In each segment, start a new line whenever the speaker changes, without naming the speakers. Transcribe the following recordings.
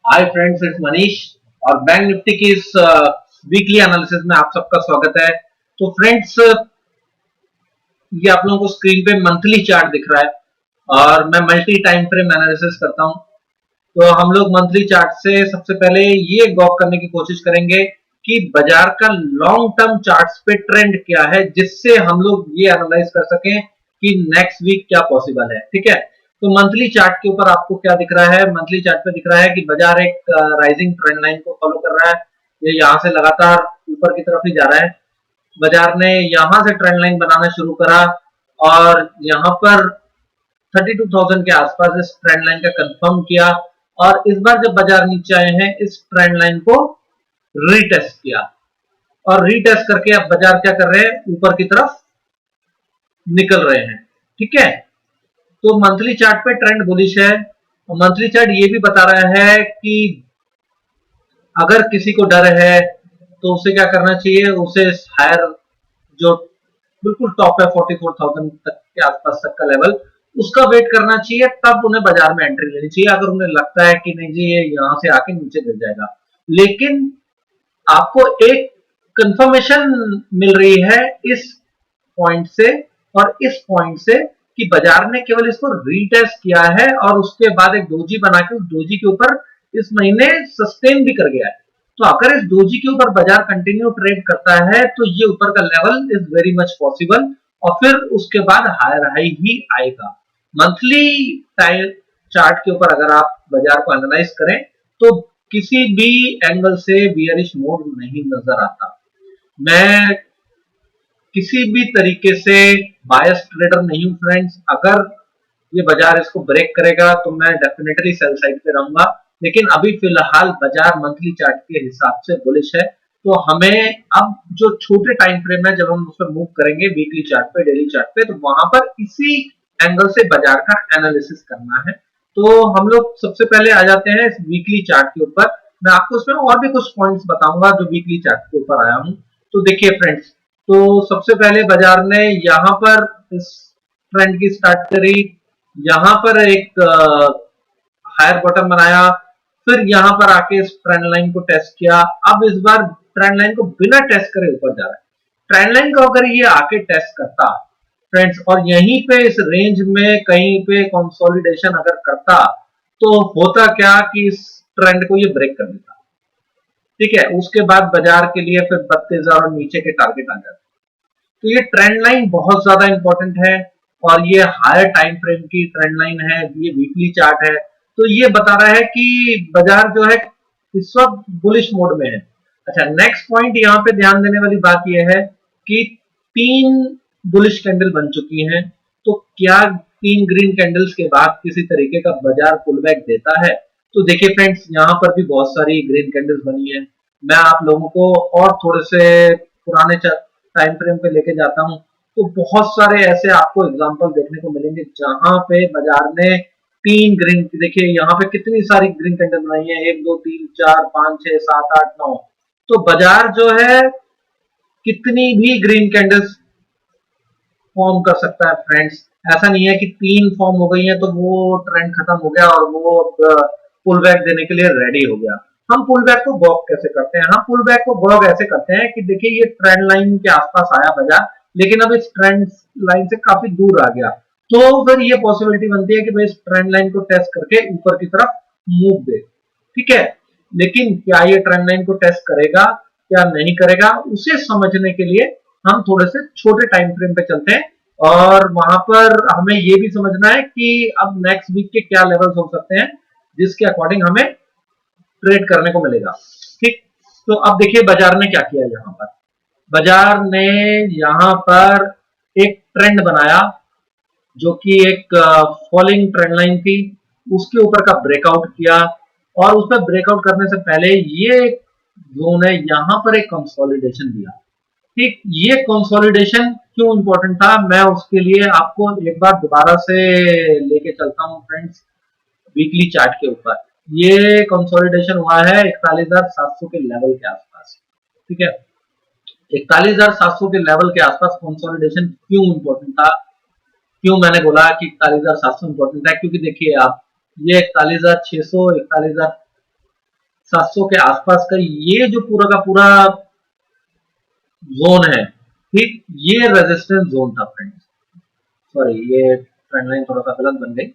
Hi friends, it's Manish और bank Nifty की इस वीकली एनालिसिस में आप सबका स्वागत है। तो फ्रेंड्स, ये आप लोगों को स्क्रीन पे मंथली चार्ट दिख रहा है और मैं मल्टी टाइम फ्रेम एनालिसिस करता हूं। तो हम लोग मंथली चार्ट से सबसे पहले ये गौर करने की कोशिश करेंगे कि बाजार का लॉन्ग टर्म चार्ट्स पे ट्रेंड क्या है, जिससे हम लोग ये एनालाइज कर सकें कि नेक्स्ट वीक क्या पॉसिबल है। ठीक है, तो मंथली चार्ट के ऊपर आपको क्या दिख रहा है? मंथली चार्ट पे दिख रहा है कि बाजार एक राइजिंग ट्रेंड लाइन को फॉलो कर रहा है। ये यहाँ से लगातार ऊपर की तरफ ही जा रहा है। बाजार ने यहां से ट्रेंड लाइन बनाना शुरू करा और यहाँ पर 32,000 के आसपास इस ट्रेंड लाइन का कंफर्म किया और इस बार जब बाजार नीचे आए हैं इस ट्रेंड लाइन को रीटेस्ट किया और रीटेस्ट करके अब बाजार क्या कर रहे हैं? ऊपर की तरफ निकल रहे हैं। ठीक है, तो मंथली चार्ट पे ट्रेंड बुलिश है और मंथली चार्ट ये भी बता रहा है कि अगर किसी को डर है तो उसे क्या करना चाहिए? उसे हायर जो बिल्कुल टॉप है 44,000 तक के आसपास तक का लेवल, उसका वेट करना चाहिए, तब उन्हें बाजार में एंट्री लेनी चाहिए। अगर उन्हें लगता है कि नहीं जी ये यहां से आके नीचे गिर जाएगा, लेकिन आपको एक कंफर्मेशन मिल रही है इस पॉइंट से और इस पॉइंट से कि बाजार ने केवल इसको रीटेस्ट किया है और उसके बाद एक डोजी बना के उस डोजी के ऊपर इस महीने सस्टेन भी कर गया है। तो अगर इस डोजी के ऊपर बाजार कंटिन्यू ट्रेड करता है तो ये ऊपर का level is very much possible और फिर उसके बाद हायर हाई ही आएगा। मंथली टाइम चार्ट के ऊपर अगर आप बाजार को एनालाइज करें तो किसी भी एंगल से बियरिश मोड नहीं नजर आता। मैं किसी भी तरीके से बायस ट्रेडर नहीं हूं फ्रेंड्स। अगर ये बाजार इसको ब्रेक करेगा तो मैं डेफिनेटली सेल साइड पे रहूंगा, लेकिन अभी फिलहाल बाजार मंथली चार्ट के हिसाब से बुलिश है। तो हमें अब जो छोटे टाइम फ्रेम है, जब हम उस पर मूव करेंगे वीकली चार्ट पे, डेली चार्ट पे, तो वहां पर इसी एंगल से बाजार का एनालिसिस करना है। तो हम लोग सबसे पहले आ जाते हैं इस वीकली चार्ट के ऊपर। मैं आपको इसमें और भी कुछ पॉइंट्स बताऊंगा जो वीकली चार्ट के ऊपर आया हूं। तो देखिए फ्रेंड्स, तो सबसे पहले बाजार ने यहाँ पर इस ट्रेंड की स्टार्ट करी, यहाँ पर एक हायर बॉटम बनाया, फिर यहाँ पर आके इस ट्रेंड लाइन को टेस्ट किया। अब इस बार ट्रेंड लाइन को बिना टेस्ट करे ऊपर जा रहा है। ट्रेंड लाइन को अगर ये आके टेस्ट करता फ्रेंड्स और यहीं पे इस रेंज में कहीं पे कंसोलिडेशन अगर करता तो होता क्या कि इस ट्रेंड को ये ब्रेक कर देता। ठीक है, उसके बाद बाजार के लिए फिर 32,000 और नीचे के टारगेट आ जाते। तो ये ट्रेंड लाइन बहुत ज्यादा इंपॉर्टेंट है और ये हायर टाइम फ्रेम की ट्रेंड लाइन है, ये वीकली चार्ट है। तो ये बता रहा है कि बाजार जो है इस वक्त बुलिश मोड में है। अच्छा, नेक्स्ट पॉइंट यहाँ पे ध्यान देने वाली बात यह है कि 3 बुलिश कैंडल बन चुकी हैं। तो क्या 3 ग्रीन कैंडल्स के बाद किसी तरीके का बाजार पुल बैक देता है? तो देखिए फ्रेंड्स, यहाँ पर भी बहुत सारी ग्रीन कैंडल्स बनी है। मैं आप लोगों को और थोड़े से पुराने टाइम फ्रेम पे लेके जाता हूं तो बहुत सारे ऐसे आपको एग्जांपल देखने को मिलेंगे जहां पे बाजार ने 3 ग्रीन, देखिए यहाँ पे कितनी सारी ग्रीन कैंडल बनाई है, 1 2 3 4 5 6 7 8 9। तो बाजार जो है कितनी भी ग्रीन कैंडल्स फॉर्म कर सकता है फ्रेंड्स। ऐसा नहीं है कि 3 फॉर्म हो गई है तो वो ट्रेंड खत्म हो गया और वो पुल बैक देने के लिए रेडी हो गया। हम पुल बैक को वॉक कैसे करते हैं? हम पुल बैक को वॉक ऐसे करते हैं कि देखिए ये ट्रेंड लाइन के आसपास आया बाजार, लेकिन अब इस ट्रेंड लाइन से काफी दूर आ गया। तो फिर ये पॉसिबिलिटी बनती है कि भाई इस ट्रेंड लाइन को टेस्ट करके ऊपर की तरफ मूव दे। ठीक है, लेकिन क्या ये ट्रेंड लाइन को टेस्ट करेगा क्या नहीं करेगा, उसे समझने के लिए हम थोड़े से छोटे टाइम फ्रेम पे चलते हैं और वहां पर हमें ये भी समझना है कि अब नेक्स्ट वीक के क्या लेवल्स हो सकते हैं जिसके अकॉर्डिंग हमें ट्रेड करने को मिलेगा। ठीक, तो अब देखिए बाजार ने क्या किया। यहाँ पर बाजार ने यहाँ पर एक ट्रेंड बनाया जो कि एक फॉलिंग ट्रेंड लाइन थी, उसके ऊपर का ब्रेकआउट किया और उस पर ब्रेकआउट करने से पहले ये जोन है, यहाँ पर एक कंसोलिडेशन दिया। ठीक, ये कंसोलिडेशन क्यों इंपॉर्टेंट था, मैं उसके लिए आपको एक बार दोबारा से लेके चलता हूँ फ्रेंड्स वीकली चार्ट के ऊपर। ये कंसोलिडेशन हुआ है 41,700 के लेवल के आसपास। ठीक है, 41,700 के लेवल के आसपास कंसोलिडेशन क्यों इंपॉर्टेंट था? क्यों मैंने बोला कि 41,700 इंपॉर्टेंट है? क्योंकि देखिए आप, ये 41,600, 41,000 700 के आसपास का ये जो पूरा का पूरा जोन है, ठीक, ये रेजिस्टेंस जोन था फ्रेंड्स। सॉरी, ये ट्रेंड लाइन थोड़ा सा गलत बन गई।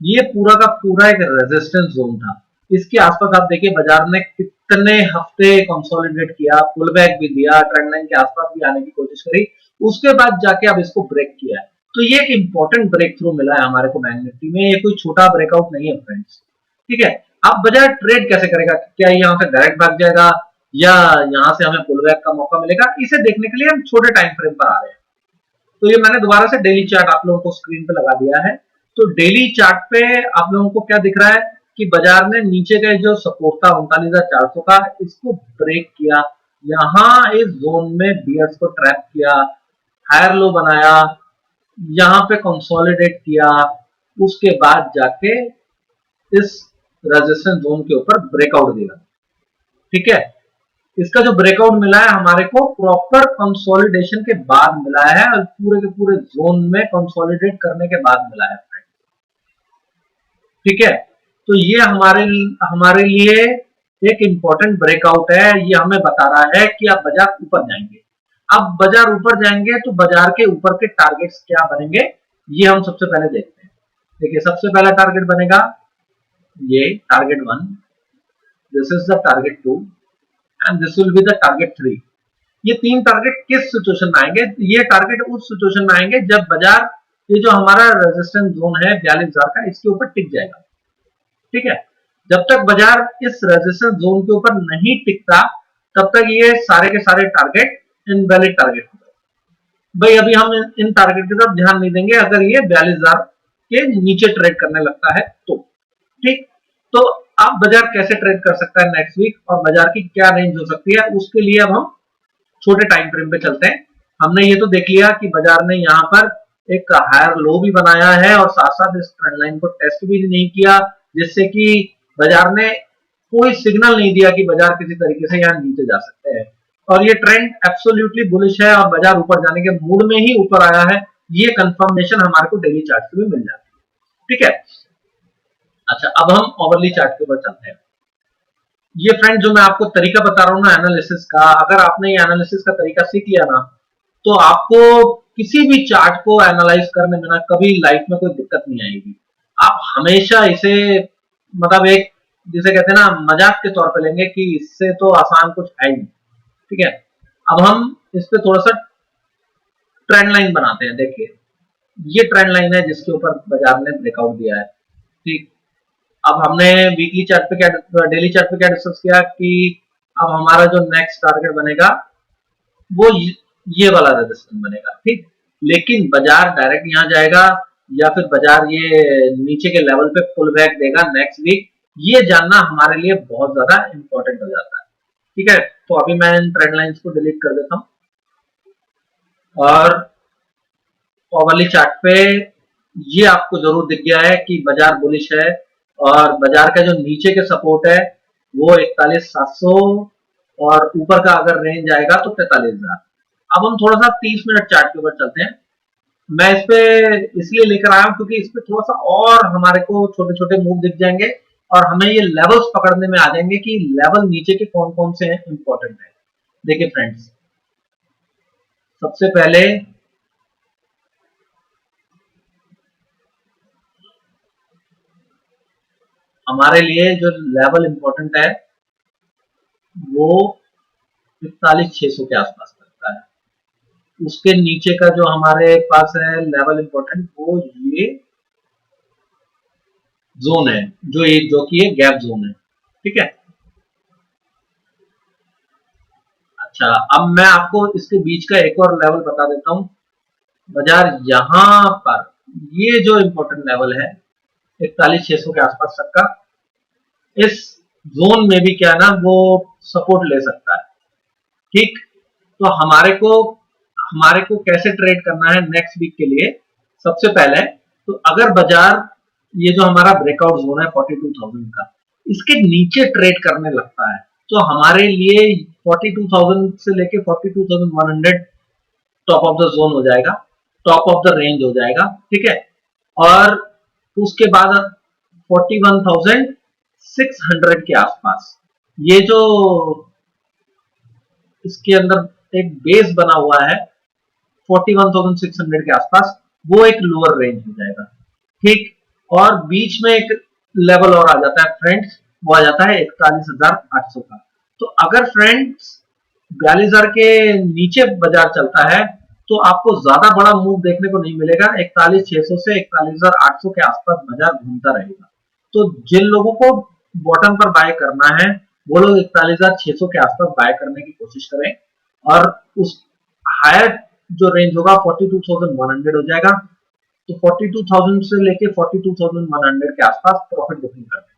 ये पूरा का पूरा एक रेजिस्टेंस जोन था। इसके आसपास आप देखिए बाजार ने कितने हफ्ते कंसोलिडेट किया, पुल बैक भी दिया, ट्रेंड लाइन के आसपास भी आने की कोशिश करी, उसके बाद जाके अब इसको ब्रेक किया है। तो ये एक इंपॉर्टेंट ब्रेक थ्रू मिला है हमारे को बैंक निफ्टी में, ये कोई छोटा ब्रेकआउट नहीं है फ्रेंड्स, ठीक है। अब बाजार ट्रेड कैसे करेगा, क्या यहाँ से डायरेक्ट भाग जाएगा या यहाँ से हमें पुल बैक का मौका मिलेगा, इसे देखने के लिए हम छोटे टाइम फ्रेम पर आ रहे हैं। तो ये मैंने दोबारा से डेली चार्ट आप लोगों को स्क्रीन पे लगा दिया है। तो डेली चार्ट पे आप लोगों को क्या दिख रहा है कि बाजार ने नीचे के जो सपोर्ट था 39,400 का, इसको ब्रेक किया, यहाँ इस जोन में बियर्स को ट्रैप किया, हायर लो बनाया, यहाँ पे कंसोलिडेट किया, उसके बाद जाके इस रेजिस्टेंस जोन के ऊपर ब्रेकआउट दिया, ठीक है। इसका जो ब्रेकआउट मिला है हमारे को प्रॉपर कंसोलिडेशन के बाद मिला है, और पूरे के पूरे जोन में कंसोलिडेट करने के बाद मिला है, ठीक है। तो ये हमारे लिए एक इंपॉर्टेंट ब्रेकआउट है। ये हमें बता रहा है कि आप बाजार ऊपर जाएंगे। अब बाजार ऊपर जाएंगे तो बाजार के ऊपर के टारगेट्स क्या बनेंगे, ये हम सबसे पहले देखते हैं। देखिए, सबसे पहला टारगेट बनेगा ये target 1, this is the target 2 and this will be the target 3। ये तीन टारगेट किस सिचुएशन में आएंगे, ये टारगेट उस सिचुएशन में आएंगे जब बाजार ये जो हमारा रेजिस्टेंस जोन है 42,000 का, इसके ऊपर टिक जाएगा, ठीक है। जब तक बाजार इस रेजिस्टेंस जोन के ऊपर नहीं टिकता तब तक ये सारे के सारे टारगेट इनवैलिड टारगेट होते हैं। भाई अभी हम इन टारगेट की तरफ ध्यान नहीं देंगे अगर ये 42,000 के नीचे ट्रेड करने लगता है तो, ठीक। तो अब बाजार कैसे ट्रेड कर सकता है नेक्स्ट वीक, और बाजार की क्या रेंज हो सकती है, उसके लिए अब हम छोटे टाइम फ्रेम पे चलते हैं। हमने ये तो देख लिया कि बाजार ने यहाँ पर एक हायर लो भी बनाया है और साथ साथ इस ट्रेंड लाइन को टेस्ट भी नहीं किया, जिससे कि बाजार ने कोई सिग्नल नहीं दिया कि बाजार किसी तरीके से यहाँ नीचे जा सकते हैं। और ये ट्रेंड एब्सोल्युटली बुलिश है और बाजार ऊपर जाने के मूड में ही ऊपर आया है, ये कंफर्मेशन हमारे को डेली चार्ट से भी मिल जाती है, ठीक है। अच्छा, अब हम ओवरली चार्ट के ऊपर चलते हैं। ये फ्रेंड जो मैं आपको तरीका बता रहा हूँ ना एनालिसिस का, अगर आपने ये एनालिसिस का तरीका सीख लिया ना तो आपको किसी भी चार्ट को एनालाइज करने में ना कभी लाइफ में कोई दिक्कत नहीं आएगी। आप हमेशा इसे मतलब एक जिसे कहते हैं ना मजाक के तौर पे लेंगे कि इससे तो आसान कुछ है ही, ठीक है। अब हम इस पे थोड़ा सा ट्रेंड लाइन बनाते हैं। देखिए, ये ट्रेंड लाइन है जिसके ऊपर बाजार ने ब्रेकआउट दिया है, ठीक। अब हमने वीकली चार्ट पे क्या, डेली चार्ट पे क्या डिस्कस किया कि अब हमारा जो नेक्स्ट टारगेट बनेगा वो ये वाला रेजिस्टेंस बनेगा, ठीक। लेकिन बाजार डायरेक्ट यहाँ जाएगा या फिर बाजार ये नीचे के लेवल पे पुल बैक देगा नेक्स्ट वीक, ये जानना हमारे लिए बहुत ज्यादा इंपॉर्टेंट हो जाता है, ठीक है। तो अभी मैं इन ट्रेंड लाइंस को डिलीट कर देता हूँ और ओवरली चार्ट पे ये आपको जरूर दिख गया है कि बाजार बुलिश है और बाजार का जो नीचे के सपोर्ट है वो 41,700 और ऊपर का अगर रेंज आएगा तो 43,000। अब हम थोड़ा सा 30 मिनट चार्ट के ऊपर चलते हैं। मैं इस पे इसलिए लेकर आया हूं क्योंकि इस पे थोड़ा सा और हमारे को छोटे छोटे मूव दिख जाएंगे और हमें ये लेवल्स पकड़ने में आ जाएंगे कि लेवल नीचे के कौन कौन से हैं, इंपॉर्टेंट है। देखिए फ्रेंड्स, सबसे पहले हमारे लिए जो लेवल इंपॉर्टेंट है वो 41,600 के आसपास लगता है। उसके नीचे का जो हमारे पास है लेवल इंपॉर्टेंट वो ये जोन है जो कि ये गैप जोन है, ठीक है। अच्छा, अब मैं आपको इसके बीच का एक और लेवल बता देता हूं। बाजार यहां पर ये जो इंपॉर्टेंट लेवल है 41,600 के आसपास तक का, इस जोन में भी क्या है ना वो सपोर्ट ले सकता है, ठीक। तो हमारे को कैसे ट्रेड करना है नेक्स्ट वीक के लिए, सबसे पहले तो अगर बाजार ये जो हमारा ब्रेकआउट जोन है 42,000 का, इसके नीचे ट्रेड करने लगता है तो हमारे लिए 42,000 से लेके 42,100 टॉप ऑफ द जोन हो जाएगा, टॉप ऑफ द रेंज हो जाएगा, ठीक है। और उसके बाद 41,600 600 के आसपास। ये जो इसके अंदर एक बेस बना हुआ है 41,600 के आसपास, वो एक लोअर रेंज हो जाएगा, ठीक। और बीच में एक लेवल और आ जाता है फ्रेंड्स, वो आ जाता है 41,800 का। तो अगर फ्रेंड्स 42,000 के नीचे बाजार चलता है तो आपको ज्यादा बड़ा मूव देखने को नहीं मिलेगा। 41,600 से 41,800 के आसपास बाजार घूमता रहेगा। तो जिन लोगों को बॉटम पर बाय करना है वो लोग 41,600 के आसपास बाय करने की कोशिश करें, और उस हायर जो रेंज होगा 42,100 हो जाएगा। तो 42,000 से लेके 42,100 के आसपास प्रॉफिट बुकिंग करते हैं।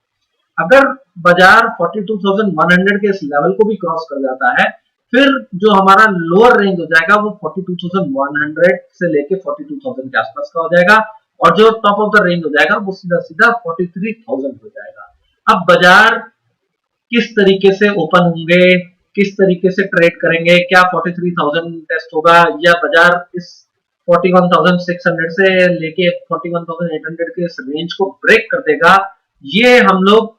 अगर बाजार 42,100 के इस लेवल को भी क्रॉस कर जाता है, फिर जो हमारा लोअर रेंज हो जाएगा वो 42,100 से लेके 42,000 के आसपास का हो जाएगा, और जो टॉप ऑफ द रेंज हो जाएगा वो सीधा सीधा 43,000 हो जाएगा। अब बाजार किस तरीके से ओपन होंगे, किस तरीके से ट्रेड करेंगे, क्या 43,000 टेस्ट होगा या बाजार इस 41,600 से लेके 41,800 के इस रेंज को ब्रेक कर देगा, ये हम लोग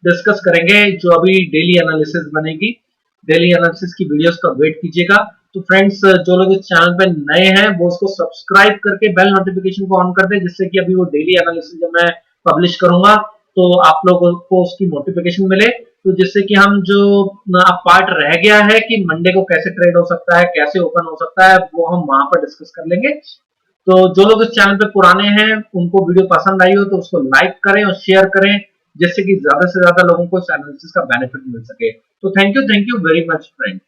डिस्कस करेंगे जो अभी डेली एनालिसिस बनेगी। डेली एनालिसिस की वीडियोस का वेट कीजिएगा। तो फ्रेंड्स, जो लोग इस चैनल पे नए हैं वो उसको सब्सक्राइब करके बेल नोटिफिकेशन को ऑन कर दे, जिससे कि अभी वो डेली एनालिसिस जब मैं पब्लिश करूंगा तो आप लोगों को उसकी नोटिफिकेशन मिले, तो जिससे कि हम जो पार्ट रह गया है कि मंडे को कैसे ट्रेड हो सकता है, कैसे ओपन हो सकता है, वो हम वहां पर डिस्कस कर लेंगे। तो जो लोग इस चैनल पे पुराने हैं उनको वीडियो पसंद आई हो तो उसको लाइक करें और शेयर करें, जिससे कि ज्यादा से ज्यादा लोगों को इस एनालिसिस का बेनिफिट मिल सके। तो thank you very much friends.